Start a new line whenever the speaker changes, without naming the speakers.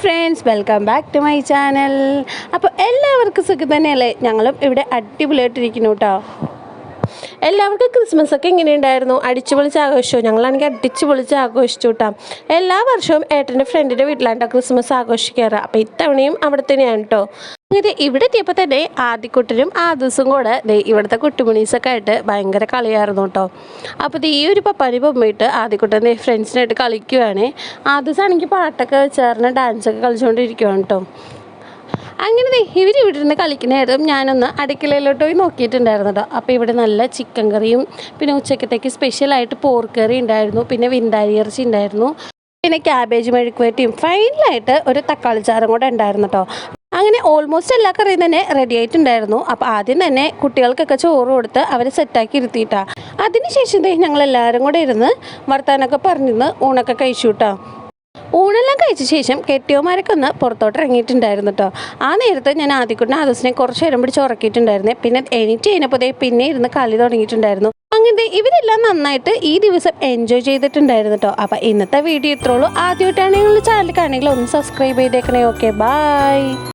Friends, welcome back to my channel. അപ്പോൾ എല്ലാവർക്കും സുഖം തന്നെയല്ലേ? ഞങ്ങളും ഇവിടെ അടിപൊളിയായിട്ടിരിക്കുന്നു കേട്ടോ. എല്ലാവർക്കും ക്രിസ്മസ് ഒക്കെ എങ്ങനെയുണ്ടായിരുന്നു? അടിച്ചു പൊളിച്ച് ആഘോഷിച്ചു. ഞങ്ങളാണെങ്കിൽ അടിച്ചു പൊളിച്ച് ആഘോഷിച്ചു കേട്ടോ. എല്ലാ വർഷവും ഏട്ടൻ്റെ ഫ്രണ്ടിൻ്റെ വീട്ടിലാണ് ക്രിസ്മസ് ആഘോഷിക്കാറ്. അപ്പോൾ ഇത്തവണയും അവിടെ തന്നെയാണ് കേട്ടോ. അങ്ങനെ ഇവിടെ എത്തിയപ്പോൾ തന്നെ ആദ്യക്കുട്ടനും ആദൂസും കൂടെ ഇവിടുത്തെ കുട്ടുമണീസൊക്കെ ആയിട്ട് ഭയങ്കര കളിയായിരുന്നു കേട്ടോ. അപ്പോൾ ഈ ഒരു പപ്പാനി പൊമ്മയിട്ട് ആദ്യക്കുട്ടൻ ഫ്രണ്ട്സിനായിട്ട് കളിക്കുവാണ്. ആദൂസാണെങ്കിൽ പാട്ടൊക്കെ വെച്ചാറിന് ഡാൻസൊക്കെ കളിച്ചുകൊണ്ടിരിക്കുവാണ് കേട്ടോ. അങ്ങനെ ഇവിടെ ഇരുന്ന് കളിക്കുന്നതായിരുന്നു. ഞാനൊന്ന് അടുക്കളയിലോട്ട് പോയി നോക്കിയിട്ടുണ്ടായിരുന്നു കേട്ടോ. അപ്പോൾ ഇവിടെ നല്ല ചിക്കൻ കറിയും പിന്നെ ഉച്ചക്കത്തേക്ക് സ്പെഷ്യലായിട്ട് പോർക്ക് കറി ഉണ്ടായിരുന്നു, പിന്നെ വിന്താരി ഇറച്ചി ഉണ്ടായിരുന്നു, പിന്നെ ക്യാബേജ് മെഴുക്കുവരട്ടിയും ഫൈനലായിട്ട് ഒരു തക്കാളി ചാറും കൂടെ ഉണ്ടായിരുന്നു കേട്ടോ. അങ്ങനെ ഓൾമോസ്റ്റ് എല്ലാ കറിയും തന്നെ റെഡി ആയിട്ടുണ്ടായിരുന്നു. അപ്പോൾ ആദ്യം തന്നെ കുട്ടികൾക്കൊക്കെ ചോറ് കൊടുത്ത് അവരെ സെറ്റാക്കി ഇരുത്തിയിട്ടാണ്. അതിനുശേഷം ഞങ്ങളെല്ലാവരും കൂടെ ഇരുന്ന് വർത്താനൊക്കെ പറഞ്ഞിരുന്ന് ഊണൊക്കെ കഴിച്ചു കേട്ടോ. ഊണെല്ലാം കഴിച്ച ശേഷം കെട്ടിയോമാരൊക്കെ ഒന്ന് പുറത്തോട്ട് ഇറങ്ങിയിട്ടുണ്ടായിരുന്നു കേട്ടോ. ആ നേരത്ത് ഞാൻ ആദ്യക്കുട്ടിനെ ആദൂസിനെ കുറച്ച് നേരം പിടിച്ച് ഉറക്കിയിട്ടുണ്ടായിരുന്നേ. പിന്നെ എണീറ്റ് കഴിഞ്ഞപ്പോൾ പിന്നെ ഇരുന്ന് കളി തുടങ്ങിയിട്ടുണ്ടായിരുന്നു. അങ്ങനെ ഇവരെല്ലാം നന്നായിട്ട് ഈ ദിവസം എൻജോയ് ചെയ്തിട്ടുണ്ടായിരുന്നു കേട്ടോ. അപ്പോൾ ഇന്നത്തെ വീഡിയോ ഇത്രയുള്ളൂ. ആദ്യമായിട്ടാണെങ്കിൽ ചാനൽ കാണണമെങ്കിൽ ഒന്ന് സബ്സ്ക്രൈബ് ചെയ്തേക്കണേ. Okay, by.